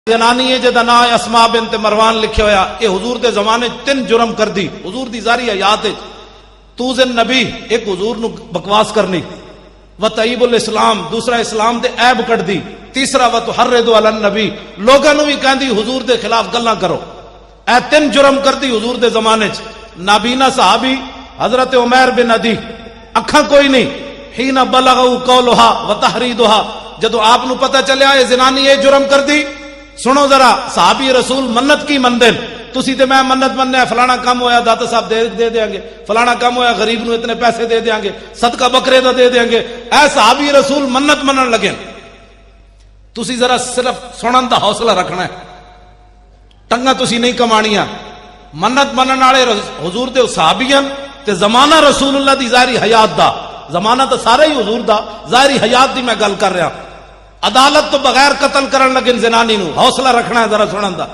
جنانی ہے جدا نا اسماء بنت مروان لکھے ہویا کہ حضور دے زمانے 3 جرم کر دی حضور دی زاری حیات ہے توز نبی ایک حضور نو بکواس کرنی و تعیب الاسلام دوسرا اسلام دے عیب کٹ دی تیسرا و تحرض علی النبی لوگاں نو بھی کہندی حضور دے خلاف گلاں کرو اے 3 جرم کر دی حضور دے زمانے چ نابینا صحابی حضرت عمیر بن عدی اکھاں کوئی نہیں حین بلغوا قولها و تحریدها جدو آپ نو پتہ چلیا اے زنانی یہ جرم کر دی سنو ذرا صحابی رسول منت کی مندن تسی تے میں منت مننے فلانا کام ہویا داتا صاحب دے دیاں گے فلانا کام ہویا غریب نو اتنے پیسے دے دیاں گے صدقہ بکرے دا دے دیاں گے اے صحابی رسول منت منن لگے تسی ذرا صرف سنن دا حوصلہ رکھنا ہے ٹنگا تسی نہیں کمانیاں منت منن والے حضور دے صحابیاں تے زمانہ رسول اللہ دی ظاہری حیات دا زمانہ تو سارا ہی حضور دا ظاہری حیات دی میں گل کر رہا عدالت تو بغیر قتل کرن لگن زنانی نو حوصلہ رکھنا ہے ذرا سنن دا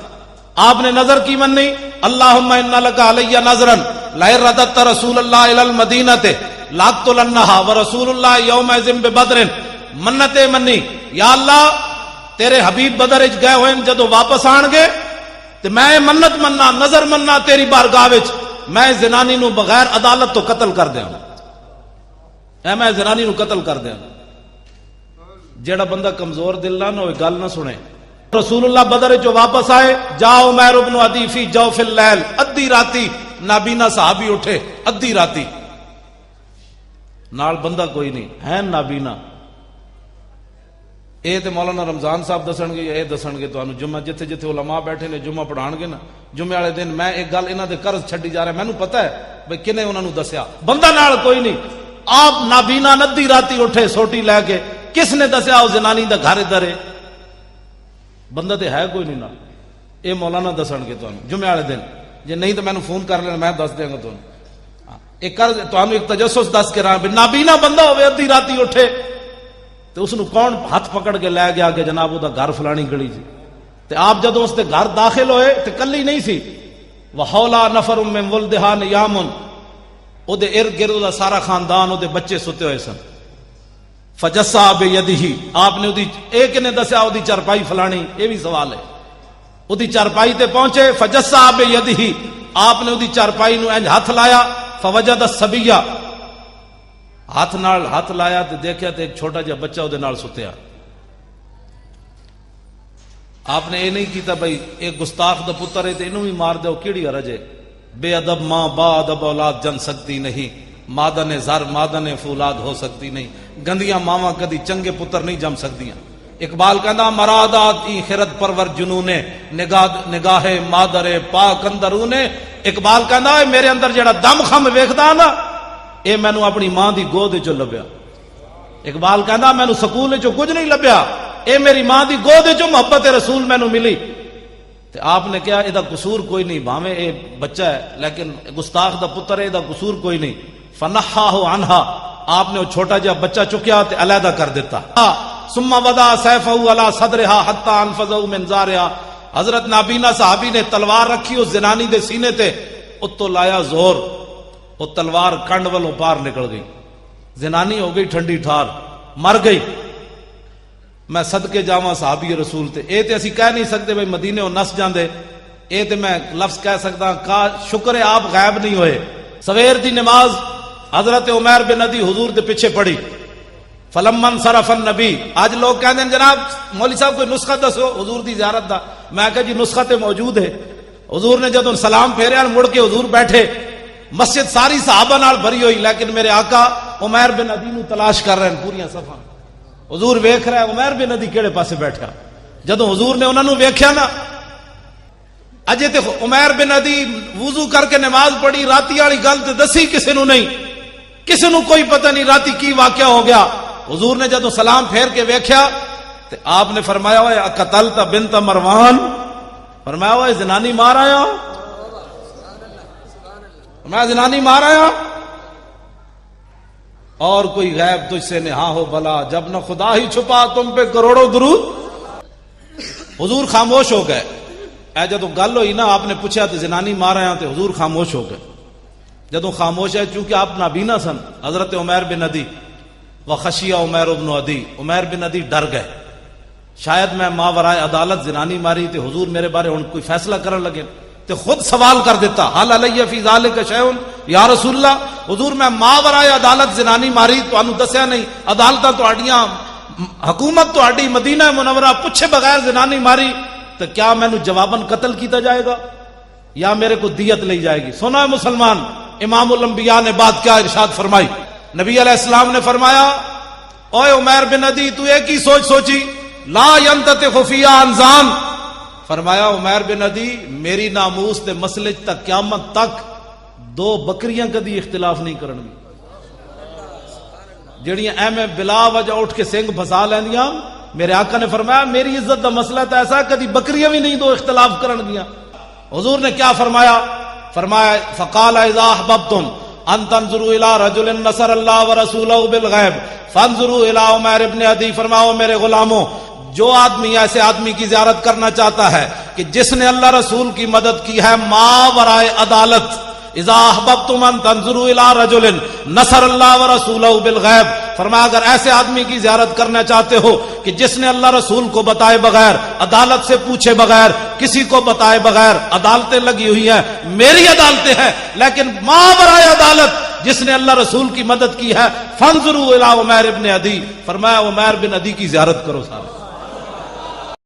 آپ نے نظر کی مننی اللہم انا لک علی نظرا لئن رددت رسول اللہ الی المدینہ لاقتلنھا ورسول اللہ یومئذ ببدر منت منی یا اللہ تیرے حبیب بدر وچ گئے ہوئے جدو واپس آن گے تے میں منت مننا نظر مننا تیری بارگاہ وچ میں زنانی نو بغیر عدالت تو قتل کر دیاں اے میں زنانی نو قتل کر دیاں جیڑا بندہ کمزور دل نہ ہوئے گل نہ سنے رسول اللہ بدر جو واپس آئے جاؤ عمیر بن عدی فی جوف اللیل ادھی راتی نابینا صحابی اٹھے ادھی راتی نال بندہ کوئی نہیں ہے نابینا اے تے مولانا رمضان صاحب دسن گے اے دسن گے تانوں جمعہ جتھے جتھے علماء بیٹھے نے جمعہ پڑھان گے نا جمعے والے دن میں ایک گل انہاں دے قرض چھڈی جا رہا ہے مینوں پتہ ہے بھئی کنے انہاں نوں دسیا بندہ نال کوئی نہیں آپ نابینا ندی راتی اٹھے سوٹی لے کے کس نے دسیا او زنانی دا گھر ادھر ہے بندہ تے ہے کوئی نہیں نا اے مولانا دسن گے تانوں جمعے والے دن جے نہیں تو مینوں فون کر لینا میں دس دیاں گا تانوں ایک قرض تانوں ایک تجسس دس کے رہا نابینا بندہ ہوئے ادھی راتی اٹھے تو اس نو کون ہاتھ پکڑ کے لے گیا کہ جناب دا گھر فلانی گلی سی تے آپ جدوں اس دے گھر داخل ہوئے تے کلی نہیں سی وحولا نفر من ولدها نیام او دے ارد گرد دا سارا خاندان او دے بچے ستے ہوئے سن فجسا بیدہ آپ نے ایک نے دسیا او دی چرپائی فلانی یہ بھی سوال ہے او دی چرپائی تے پہنچے فجسا بیدہ آپ نے او دی چرپائی نو انج ہاتھ لایا فوجد الصبیہ ہاتھ نال ہاتھ لایا تے دیکھیا تے ایک چھوٹا جہا بچہ اودے نال ستیا آپ نے یہ نہیں کیتا بھائی ایک گستاخ دا پتر ہے تے اینوں بھی مار دیو کیڑی حرج ہے بے ادب ماں با ادب اولاد جن سکتی نہیں مادن زر مادن فولاد ہو سکتی نہیں گندیاں ماواں کدی چنگے پتر نہیں جم سکدیاں اقبال کہندا مرادات ای خرد پرور جنون نگاہ مادر پاک اندرون اقبال کہندا میرے اندر جڑا دم خم ویکھدا نا اے مینوں اپنی ماں دی گود وچ لبیا اقبال کہندا مینوں سکول وچ کچھ نہیں لبیا اے میری ماں دی گود وچ محبت رسول مینوں ملی تے آپ نے کہا ادا قصور کوئی نہیں بھاویں اے بچہ ہے لیکن گستاخ دا پتر ہے ادا قصور کوئی نہیں فنحاہ عنہا آپ نے وہ چھوٹا جہا بچہ چکیا تے علیحدہ کر دیتا ثم وضع سیفہ علی صدرہا حتی انفذہ من زارہا حضرت نابینا صحابی نے تلوار رکھی اس زنانی دے سینے تے اتو لایا زور وہ تلوار کنڈ والوں پار نکل گئی زنانی ہو گئی ٹھنڈی ٹھار مر گئی میں صدقے جاواں صحابی رسول تے اے تے اسی کہہ نہیں سکتے بھئی مدینے ہو نس جاندے اے تے میں لفظ کہہ سکتا کا شکر ہے آپ غائب نہیں ہوئے سویر دی نماز حضرت عمیر بن عدی حضور دے پیچھے پڑھی فلما انصرف النبی آج لوگ کہتے ہیں جناب مولوی صاحب کوئی نسخہ دسو حضور دی زیارت دا میں کہا جی نسخہ تے موجود ہے حضور نے جدوں سلام پھیریا مڑ کے حضور بیٹھے مسجد ساری صحابہ نال بھری ہوئی لیکن میرے آقا عمیر بن عدی نو تلاش کر رہے ہیں پوریاں صفاں حضور ویکھ رہا ہے عمیر بن عدی کیڑے پاسے بیٹھا جدوں حضور نے انہاں نو ویکھیا نا اجے تے عمیر بن عدی وضو کر کے نماز پڑھی راتی والی گل تے دسی کسے نو نہیں کسے نو کوئی پتہ نہیں راتی کی واقعہ ہو گیا حضور نے جدوں سلام پھیر کے ویکھیا تے آپ نے فرمایا ہوئے قتلت بنت مروان فرمایا ہوئے زنانی مار آیا میں زنانی مار آیا اور کوئی غیب تجھ سے نہا ہو بھلا جب نہ خدا ہی چھپا تم پہ کروڑوں درود حضور خاموش ہو گئے اے جدو گل ہوئی نا آپ نے پوچھا تو زنانی مار آیا تو حضور خاموش ہو گئے جدو خاموش ہے چونکہ آپ نابینا سن حضرت عمیر بن عدی وخشیہ عمیر بن عدی عمیر بن عدی ڈر گئے شاید میں ماورائے عدالت زنانی ماری تے حضور میرے بارے ہن کوئی فیصلہ کرن لگے تے خود سوال کر دیتا حل علیہ فی ذالک شیء یا رسول اللہ، حضور میں ماورائے عدالت زنانی ماری تانوں دسیا نہیں، عدالتاں تہاڈیاں حکومت تہاڈی مدینہ منورہ پوچھے بغیر زنانی ماری تو کیا مینوں جواباً قتل کیتا جائے گا یا میرے کو دیت لی جائے گی؟ سنا ہے مسلمان، امام الانبیاء نے بات کیا ارشاد فرمائی؟ نبی علیہ السلام نے فرمایا اوے عمیر بن عدی تو ایک ہی سوچ سوچی، لا ينتطق فی انزان، فرمایا عمیر بن عدی میری ناموس دے مسئلے تک قیامت تک دو بکریاں کدی اختلاف نہیں کرن گی جڑیاں ایویں بلا وجہ اٹھ کے سنگ پھسا لیندیاں۔ میرے آقا نے فرمایا میری عزت دا مسئلہ تو ایسا کدی بکریاں بھی نہیں دو اختلاف کرن گیاں۔ حضور نے کیا فرمایا؟ فرمایا فقال اذا احببتم ان تنظروا الى رجل نصر اللہ ورسولہ بالغیب فانظروا الى عمیر بن عدی، فرماؤ میرے غلاموں جو آدمی ایسے آدمی کی زیارت کرنا چاہتا ہے کہ جس نے اللہ رسول کی مدد کی ہے ماورائے عدالت، اذا احببتم ان تنظروا الى رجل نصر اللہ ورسولہ بالغیب، فرمایا اگر ایسے آدمی کی زیارت کرنا چاہتے ہو کہ جس نے اللہ رسول کو بتائے بغیر، عدالت سے پوچھے بغیر، کسی کو بتائے بغیر، عدالتیں لگی ہوئی ہیں، میری عدالتیں ہیں لیکن ماورائے عدالت جس نے اللہ رسول کی مدد کی ہے، فانظروا الی عمیر بن عدی، فرمایا عمیر بن عدی کی زیارت کرو سارے۔